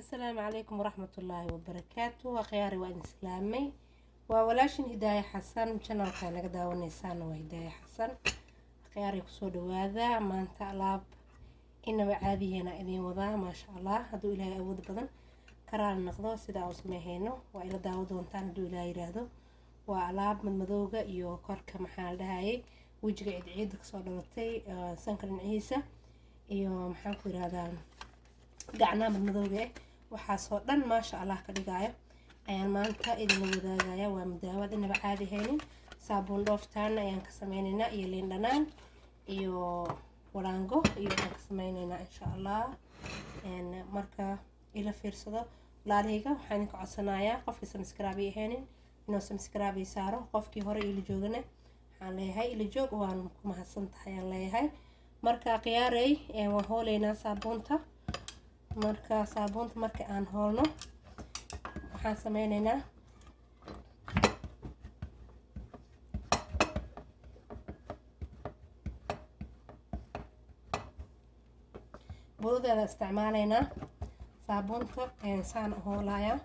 السلام عليكم ورحمة الله وبركاته وخياري وأن سلامي وولاشن هداية حسن channel كان نقدا ونسان وهداية حسن خياري كسود وهذا ما انت ألاب إنما عادي هنا إذين وضع ما شاء الله هدو إلهي أود بدن كرال نقضو سيدا وسميهينو وإلا داود وانتان هدو إلهي رادو وألاب من مذوقة إيو كوركا محال دهاي ويجي عيد عيد كسود ورتي سنكرن عيسى إيو محال كوير هذا قعنا من مذوقة waxaasoo dhan maasha allah ka dhigaayo ayaan maanta idin wadaagaya waa madaawad inaba caadi haynin saabuun dhooftaana ayaan ka sameynaynaa iyo liin dhanaan iyo waraango iyo aan ka sameynaynaa insha allah marka ila fiirsado walaalahayga waxaan idinka codsanayaa qofkii subscribe haynin inuu subscribe saaro qofkii hore ila joogana waxaan leeyahay ila joog waan ku mahadsantahay aan leeyahay marka qiyaaray waan hooleynaa saabuunta marka saabuunta marka aan hoolno waxaan sameynaynaa buudadeeda isticmaalaynaa saabuunta saan hoolaya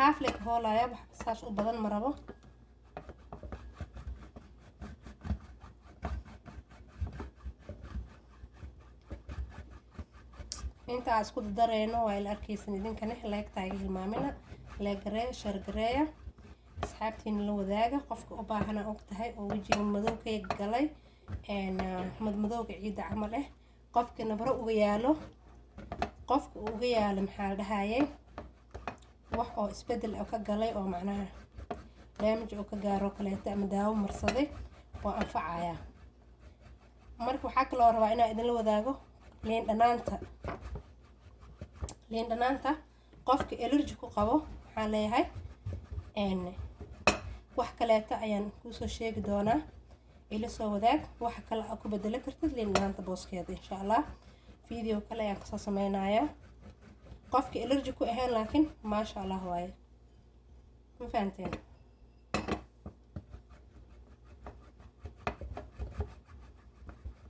half leg hoolaya wax saas u badan ma rabo inta aan isku dareyno waa ila arkaysan idinkana leegtaaga hilmaamina leegaree shargareeya asxaabtiina la wadaaga qofka u baahana og tahay oo wejiga madow ka galay madmadowga ciida camal ah qofka nabro uga yaalo qofka uga yaalo maxaa la dhahaye wax oo isbedel ka galay oo macnaha damage oo ka gaaro kaleeto ama daawo marsaday oo anfacaya marka waxaa kaloo rabaa inaan idin la wadaago liin dhanaanta qofka allergy ku qabo waxaan leeyahay wax kaleeto ayaan kusoo sheegi doonaa ila soo wadaag waxa kale aad ku bedeli kartid liin dhanaanta booskeeda insha allah video kale ayaan kasoo sameynayaa qofka allergy ku ahayn laakiin maasha allah waaye ma fahanteen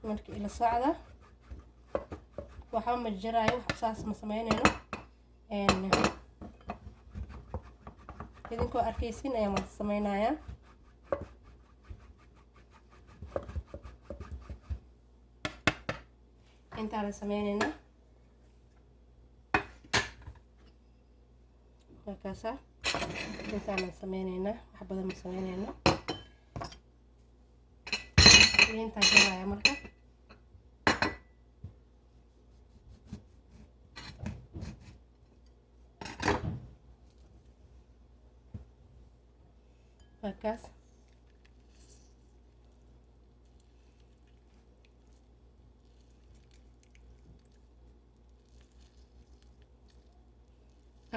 marka ila socda waxaa ma jiraayo wax saas ma sameynayno idinkoo arkaysin ayaan wada sameynayaa intaan la sameynaynaa markaasa intaan la sameynaynaa wax badan ma sameynayno intaan jaraaya marka markaas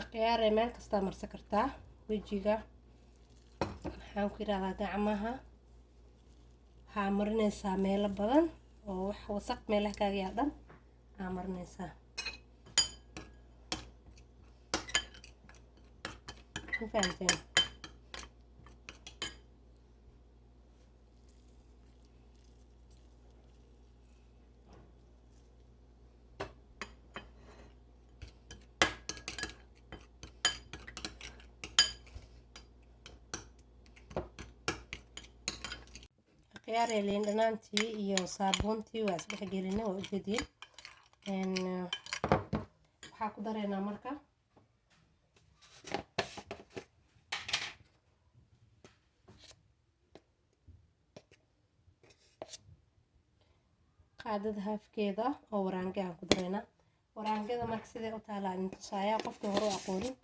akhyaarey meel kastaa marsan kartaa wejiga waxaan ku yidhahdaa gacmaha waxaa marinaysaa meelo badan oo wax wasaq meelaha kaaga yaa dhan aa marinaysaa ma fahanteen khiyaaray liin dhanaantii iyo saabuuntii waa isdhex gelinay waa ujeediin waxaa ku dareynaa marka qaadada haafkeeda oo waraange aan ku dareynaa waraangada marka sidee u taalaa idin tusaaya qofkii hore u aqoonin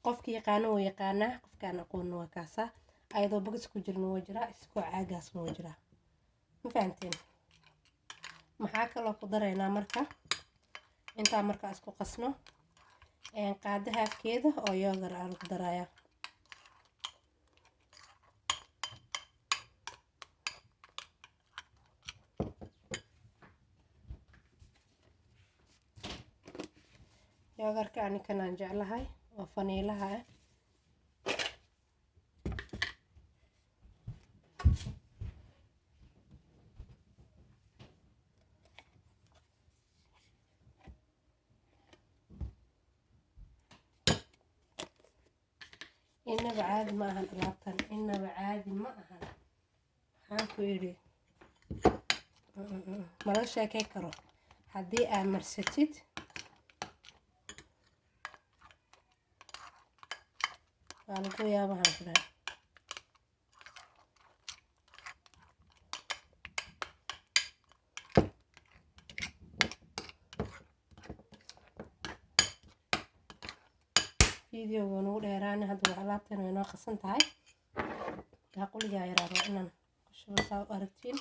qofkii yaqaano wuu yaqaanaa qofkaan aqoonina waa kaasaa ayadoo bagis ku jirna waa jiraa iskoo caagaasna waa jiraa ma fahanteen maxaa kaloo ku dareynaa marka intaa markaa isku qasno qaada haafkeeda oo yoogar aa lagu darayaa yoogarka anikan aan jeclahay oo faniilaha ah إنما عادي ما أهل ألابتن إنما عادي ما أهل حانكو يري مرة شاكي كرو هدي أمرستيد قالوا يا بها كده فيديو ونقول إيراني هذا وعلابتنا وناقص انتهاي هقول يا إيران وإننا شو بصاو أرتين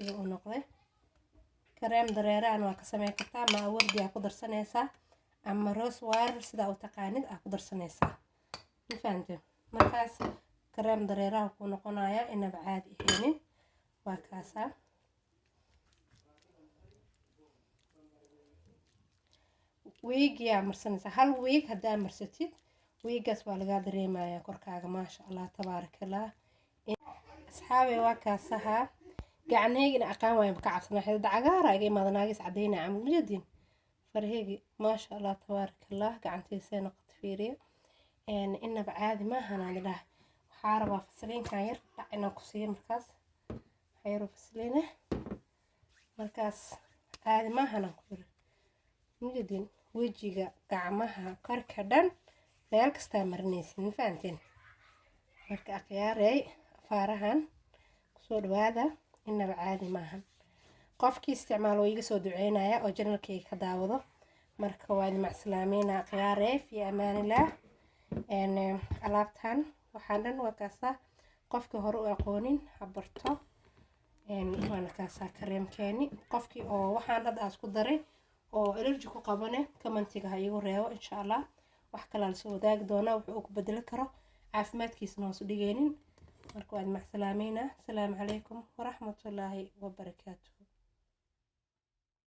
إذا ونقضي كريم دريران وكسمي كتا ما وردي أقدر سنيسا أما روس وار سدا وتقانيد أقدر سنيسا مفهمتوا مركز كريم دريران ونقنايا إنه بعادي هينين وكاسا ويج يا مرسنسا هل ويج هدا مرستيد ويجاس waa laga dareemaya korkaaga maasha Allah tabaaraka Allah asxaabi waa kaasaha gacanayga aqaan way ka cabsana xidid cagaar ay madanaagis cadeynaa am mujadin farheegi maasha Allah tabaaraka Allah gacantiisa noqot fiiriyo inaba caadi ma ahan daa waxa rabaa fasliinkan yar dhacina ku siiyo markaas xayro fasliina markaas caadi ma ahan ku mujadin wejiga gacmaha korka dhan meel kasta marnaysin faanteen marka aqyaaray faarahan soo dhawaada inaba caadi maahan qofkii isticmaalo iga soo duceynaya oo channelkayga ka daawado marka waa idin macsalaameena aqyaaray fi amaanillah alaabtan waxaan dhan waa kaasa qofkii hore u aqoonin habarto waana kaasa kareemkeeni qofkii oo waxaan dad aas ku daray oo allergy ku qabane commentiga ha igu reebo insha Allah wax kale la soo wadaag doona wuxuu ku bedeli karo caafimaadkiisna hoos u dhigeenin marka waad macsalaameena assalaamu calaykum waraxmatullaahi wabarakaatuh